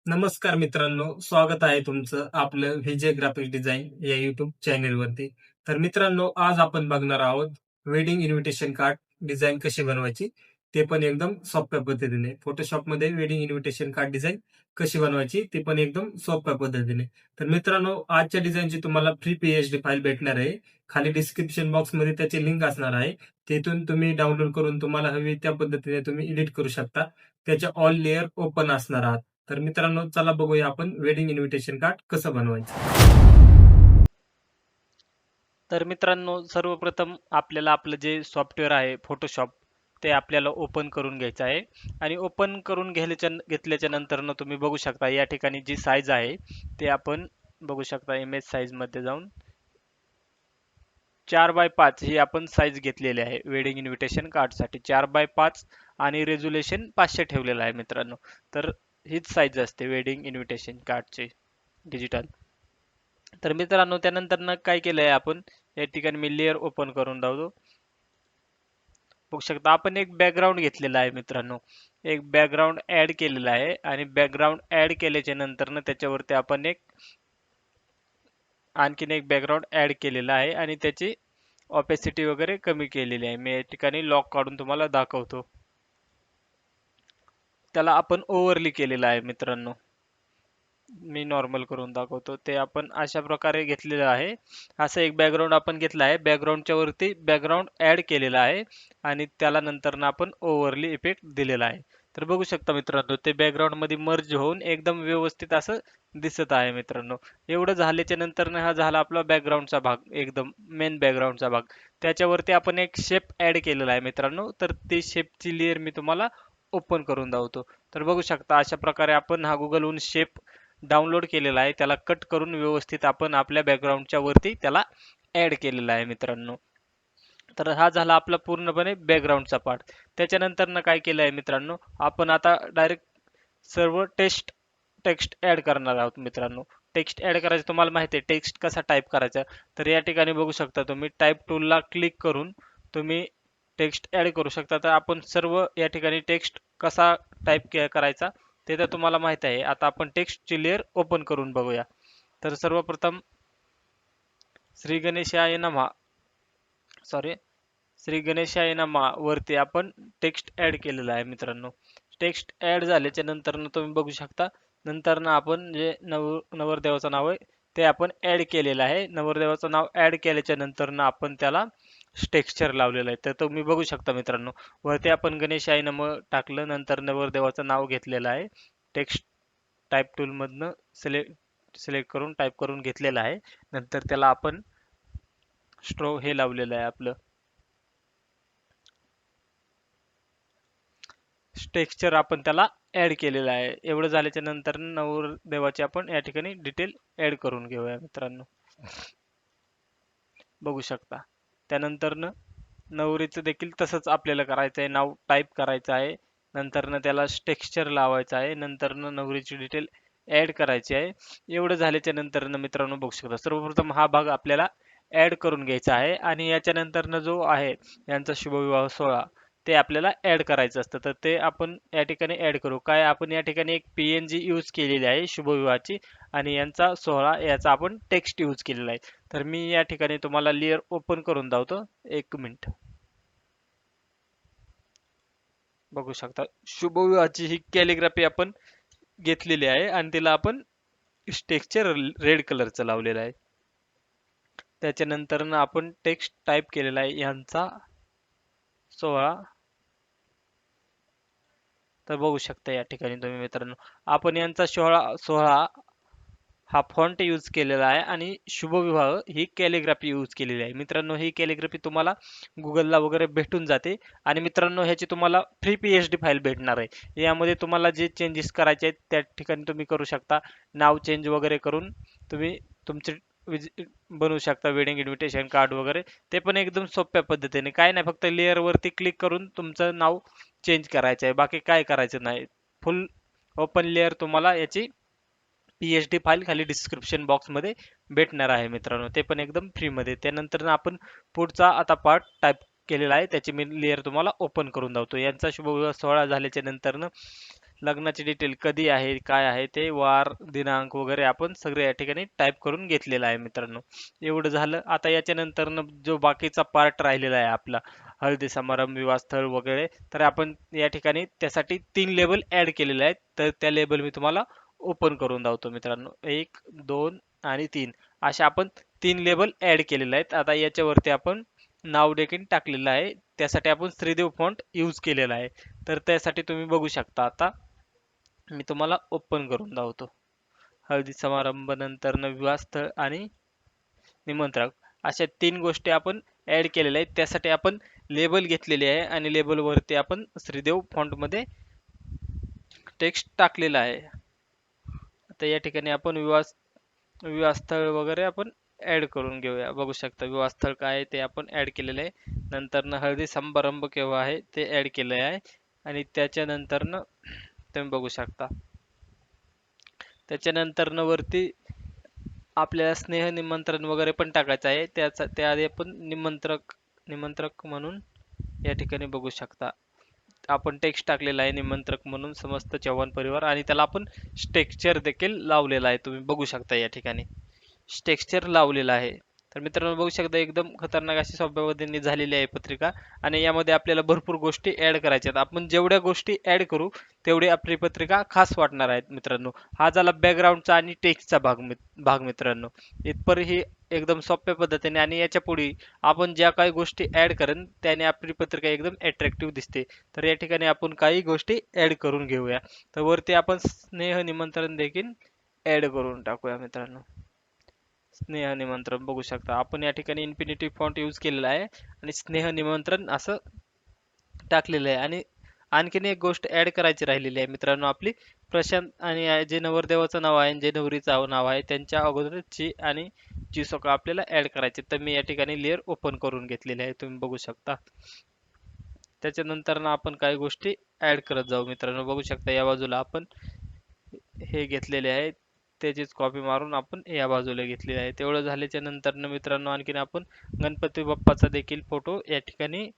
नमस्कार मित्रांनो, स्वागत आहे तुमचं आपलं विजय ग्राफिक डिझाइन या युट्यूब चॅनेलवरती. तर मित्रांनो, आज आपण बघणार आहोत वेडिंग इन्व्हिटेशन कार्ड डिझाईन कशी बनवायची, ते पण एकदम सोप्या पद्धतीने. फोटोशॉपमध्ये वेडिंग इन्व्हिटेशन कार्ड डिझाईन कशी बनवायची, ते पण एकदम सोप्या पद्धतीने. तर मित्रांनो, आजच्या डिझाईनची तुम्हाला फ्री पीएचडी फाईल भेटणार आहे. खाली डिस्क्रिप्शन बॉक्समध्ये त्याची लिंक असणार आहे. तिथून तुम्ही डाउनलोड करून तुम्हाला हवी त्या पद्धतीने तुम्ही एडिट करू शकता. त्याच्या ऑल लेयर ओपन असणार आहात. तर मित्रांनो, चला बघूया आपण वेडिंग इन्व्हिटेशन कार्ड कसं बनवायचं. तर मित्रांनो, सर्वप्रथम आपल्याला आपलं जे सॉफ्टवेअर आहे फोटोशॉप ते आपल्याला ओपन करून घ्यायचं आहे. आणि ओपन करून घेतल्याच्या नंतर तुम्ही बघू शकता या ठिकाणी जी साईज आहे ते आपण बघू शकता. इमेज साईज मध्ये जाऊन 4x5 ही आपण साईज घेतलेली आहे वेडिंग इन्व्हिटेशन कार्डसाठी. 4x5 आणि रेझोल्युशन 500 ठेवलेलं आहे मित्रांनो. तर हीच साईज असते वेडिंग इन्व्हिटेशन कार्डची डिजिटल. तर मित्रांनो, त्यानंतर काय केलंय आपण, या ठिकाणी मी लेअर ओपन करून दावतो. बघू शकता आपण एक बॅकग्राऊंड घेतलेला आहे मित्रांनो. एक बॅकग्राऊंड ऍड केलेला आहे आणि बॅकग्राऊंड ऍड केल्याच्या नंतर त्याच्यावरती आपण आणखीन एक बॅकग्राऊंड ऍड केलेला आहे आणि त्याची ऑपेसिटी वगैरे कमी केलेली आहे. मी या ठिकाणी लॉक काढून तुम्हाला दाखवतो. त्याला आपण ओव्हरली केलेला आहे मित्रांनो. मी नॉर्मल करून दाखवतो. ते आपण अशा प्रकारे घेतलेलं आहे. असं एक बॅकग्राऊंड आपण घेतला आहे. बॅकग्राऊंडच्या वरती बॅकग्राऊंड ऍड केलेला आहे आणि त्याला नंतर आपण ओव्हरली इफेक्ट दिलेला आहे. तर बघू शकता मित्रांनो, ते बॅकग्राऊंड मध्ये मर्ज होऊन एकदम व्यवस्थित असं दिसत आहे मित्रांनो. एवढं झाल्याच्या नंतर हा झाला आपला बॅकग्राऊंडचा भाग, एकदम मेन बॅकग्राऊंडचा भाग. त्याच्यावरती आपण एक शेप ऍड केलेला आहे मित्रांनो. तर ती शेपची लेअर मी तुम्हाला ओपन करून दावतो. तर बघू शकता अशा प्रकारे आपण हा गुगलहून शेप डाउनलोड केलेला आहे. त्याला कट करून व्यवस्थित आपण आपल्या बॅकग्राऊंडच्या वरती त्याला ऍड केलेला आहे मित्रांनो. तर हा झाला आपला पूर्णपणे बॅकग्राऊंडचा पार्ट. त्याच्यानंतर काय केलं आहे मित्रांनो, आपण आता डायरेक्ट सर्व टेक्स्ट ऍड करणार आहोत मित्रांनो. टेक्स्ट ऍड करायचं तुम्हाला माहिती आहे टेक्स्ट कसा टाईप करायचा. तर या ठिकाणी बघू शकता तुम्ही टाईप टूलला क्लिक करून तुम्ही टेक्स्ट ऍड करू शकता. तर आपण सर्व या ठिकाणी टेक्स्ट कसा टाईप करायचा ते तर तुम्हाला माहित आहे. आता आपण टेक्स्टची लेअर ओपन करून बघूया. तर सर्वप्रथम श्री गणेशाय नमः, सॉरी, श्री गणेशाय नमः वरती आपण टेक्स्ट ऍड केलेला आहे मित्रांनो. टेक्स्ट ऍड झाल्याच्या नंतर तुम्ही बघू शकता. नंतर आपण जे नवरदेवाचं नाव आहे ते आपण ऍड केलेलं आहे. नवरदेवाचं नाव ऍड केल्याच्या नंतर आपण त्याला टेक्स्चर लावलेलं आहे. तर तुम्ही बघू शकता मित्रांनो, वरती आपण गणेशाय नमः टाकलं, नंतर नवरदेवाचं नाव घेतलेलं आहे. टेक्स्ट टाईप टूल मधनं सिलेक्ट करून टाईप करून घेतलेलं आहे. नंतर त्याला आपण हे लावलेलं आहे आपलं टेक्स्चर, आपण त्याला ऍड केलेलं आहे. एवढं झाल्याच्या नंतर नवरदेवाची आपण या ठिकाणी डिटेल ऍड करून घेऊया मित्रांनो. बघू शकता. त्यानंतर नवरीचं देखील तसंच आपल्याला करायचं आहे. नाव टाईप करायचं आहे, नंतर त्याला टेक्स्चर लावायचं आहे, नंतर नवरीची डिटेल ऍड करायची आहे. एवढं झाल्याच्या नंतर मित्रांनो बघू शकता, सर्वप्रथम हा भाग आपल्याला ऍड करून घ्यायचा आहे आणि याच्या नंतर जो आहे यांचा शुभविवाह सोहळा ते आपल्याला ऍड करायचं असतं. तर ते आपण या ठिकाणी ऍड करू. काय, आपण या ठिकाणी एक पीएनजी यूज केलेली आहे शुभविवाहाची आणि यांचा सोहळा याचा आपण टेक्स्ट यूज केलेला आहे. तर मी या ठिकाणी तुम्हाला लेअर ओपन करून दावतो. एक मिनिट. बघू शकता शुभविवाहाची ही कॅलिग्राफी आपण घेतलेली आहे आणि तिला आपण टेक्स्चर रेड कलरचं लावलेलं आहे. त्याच्यानंतर आपण टेक्स्ट टाईप केलेला आहे यांचा सोहळा. तर बघू शकता या ठिकाणी तुम्ही मित्रांनो, आपण यांचा सोहळा सोहळा हा फॉन्ट यूज केलेला आहे आणि शुभविवाह ही कॅलिग्राफी यूज केलेली आहे मित्रांनो. ही कॅलिग्राफी तुम्हाला गुगलला वगैरे भेटून जाते आणि मित्रांनो ह्याची तुम्हाला फ्री पीएचडी फाईल भेटणार आहे. यामध्ये तुम्हाला जे चेंजेस करायचे आहेत त्या ठिकाणी तुम्ही करू शकता. नाव चेंज वगैरे करून तुम्ही तुमचे बनवू शकता वेडिंग इन्व्हिटेशन कार्ड वगैरे. ते पण एकदम सोप्या पद्धतीने, काय नाही, फक्त लेअर वरती क्लिक करून तुमचं नाव चेंज करायचं आहे, बाकी काय करायचं नाही. फुल ओपन लेअर तुम्हाला याची पीएचडी फाईल खाली डिस्क्रिप्शन बॉक्स मध्ये भेटणार आहे मित्रांनो, ते पण एकदम फ्री मध्ये. त्यानंतर आपण पुढचा आता पार्ट टाईप केलेला आहे त्याची मी लेअर तुम्हाला ओपन करून दावतो. यांचा शुभविवाह सोहळा झाल्याच्या नंतर लग्नाची डिटेल कधी आहे, काय आहे ते वार, दिनांक वगैरे आपण सगळे या ठिकाणी टाईप करून घेतलेलं आहे मित्रांनो. एवढं झालं. आता याच्यानंतरनं जो बाकीचा पार्ट राहिलेला आहे आपला हळदी समारंभ, विवाहस्थळ वगैरे, तर आपण या ठिकाणी त्यासाठी 3 लेबल ॲड केलेले आहेत. तर त्या लेबल मी तुम्हाला ओपन करून दाखवतो मित्रांनो. 1, 2 आणि 3 अशा आपण 3 लेबल ॲड केलेले आहेत. आता याच्यावरती आपण नाव देखील टाकलेलं आहे. त्यासाठी आपण श्रीदेव फॉन्ट यूज केलेला आहे. तर त्यासाठी तुम्ही बघू शकता. आता मी तुम्हाला ओपन करून दाखवतो. हळदी समारंभ, नंतरनं विवाहस्थळ आणि निमंत्रक अशा 3 गोष्टी आपण ॲड केलेल्या आहेत. त्यासाठी आपण लेबल घेतलेले आहे आणि लेबलवरती आपण श्रीदेव फॉन्टमध्ये टेक्स्ट टाकलेलं आहे. आता या ठिकाणी आपण विवाहस्थळ वगैरे आपण ॲड करून घेऊया. बघू शकता विवाहस्थळ काय आहे ते आपण ॲड केलेलं आहे. नंतरनं हळदी समारंभ केव्हा आहे ते ॲड केलं आहे आणि त्याच्यानंतरनं तुम्ही बघू शकता. त्याच्यानंतरनं वरती आपल्याला स्नेह निमंत्रण वगैरे पण टाकायचं आहे. त्याआधी आपण निमंत्रक म्हणून या ठिकाणी बघू शकता. आपण टेक्स्ट टाकलेला आहे निमंत्रक म्हणून समस्त चव्हाण परिवार आणि त्याला आपण स्ट्रक्चर देखील लावलेला आहे. तुम्ही बघू शकता या ठिकाणी टेक्स्चर लावलेला आहे. तर मित्रांनो बघू शकता एकदम खतरनाक अशी सोप्या पद्धतीने झालेली आहे पत्रिका आणि यामध्ये आपल्याला भरपूर गोष्टी ॲड करायच्या आहेत. आपण जेवढ्या गोष्टी ॲड करू तेवढी आपली पत्रिका खास वाटणार आहेत मित्रांनो. हा झाला बॅकग्राऊंडचा आणि टेक्स्टचा भाग मित्रांनो. इथपर्यंत ही एकदम सोप्या पद्धतीने आणि याच्या पुढे आपण ज्या काही गोष्टी ॲड करेन त्याने आपली पत्रिका एकदम अट्रॅक्टिव्ह दिसते. तर या ठिकाणी आपण काही गोष्टी ॲड करून घेऊया. तर वरती आपण स्नेह निमंत्रण देखील ॲड करून टाकूया मित्रांनो. स्नेह निमंत्रण बघू शकता आपण या ठिकाणी इन्फिनिटी फॉन्ट यूज केलेला आहे आणि स्नेह निमंत्रण असं टाकलेलं आहे आणि आणखीन एक गोष्ट ऍड करायची राहिलेली आहे मित्रांनो आपली प्रशांत आणि जे नवरदेवाचं नाव आहे जे नवरीचं नाव आहे त्यांच्या अगोदरची आणि जी सगळं आपल्याला ऍड करायचे. तर मी या ठिकाणी लेअर ओपन करून घेतलेले आहे तुम्ही बघू शकता. त्याच्यानंतर ना आपण काही गोष्टी ऍड करत जाऊ मित्रांनो. बघू शकता या बाजूला आपण हे घेतलेले आहे त्याचीच कॉपी मारून आपण या बाजूला घेतलेली आहे. तेवढं झाल्याच्या नंतर मित्रांनो आणखीन आपण गणपती बाप्पाचा देखील फोटो या ठिकाणी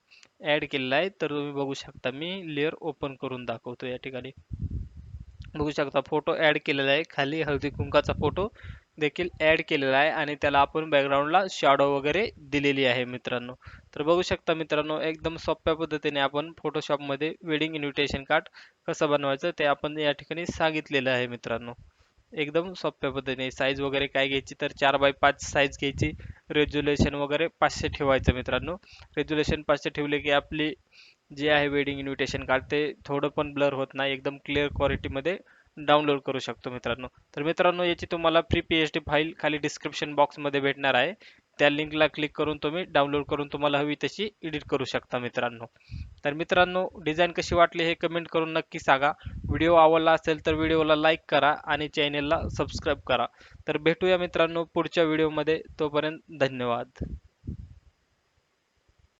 ऍड केलेला आहे. तर तुम्ही बघू शकता मी लेअर ओपन करून दाखवतो. या ठिकाणी बघू शकता फोटो ऍड केलेला आहे. खाली हळदी कुंकाचा फोटो देखील ऍड केलेला आहे आणि त्याला आपण बॅकग्राऊंडला शॅडो वगैरे दिलेली आहे मित्रांनो. तर बघू शकता मित्रांनो एकदम सोप्या पद्धतीने आपण फोटोशॉपमध्ये वेडिंग इन्व्हिटेशन कार्ड कसं बनवायचं ते आपण या ठिकाणी सांगितलेलं आहे मित्रांनो. एकदम सोप्या पद्धतीने साईज वगैरे काय घ्यायची तर 4x5 साईज घ्यायची. रेझोल्युशन वगैरे 500 ठेवायचं मित्रांनो. रेझोल्युशन 500 ठेवले की आपली जे आहे वेडिंग इन्व्हिटेशन कार्ड ते थोडं पण ब्लर होत नाही. एकदम क्लिअर क्वालिटीमध्ये डाउनलोड करू शकतो मित्रांनो. तर मित्रांनो याची तुम्हाला फ्री पीएचडी फाईल खाली डिस्क्रिप्शन बॉक्समध्ये भेटणार आहे. त्या लिंकला क्लिक करून तुम्ही डाउनलोड करून तुम्हाला हवी तशी एडिट करू शकता मित्रांनो. तर मित्रांनो डिझाईन कशी वाटली हे कमेंट करून नक्की सांगा. व्हिडिओ आवडला असेल तर व्हिडिओला लाईक करा आणि चॅनेलला सबस्क्राईब करा. तर भेटूया मित्रांनो पुढच्या व्हिडिओमध्ये. तोपर्यंत धन्यवाद.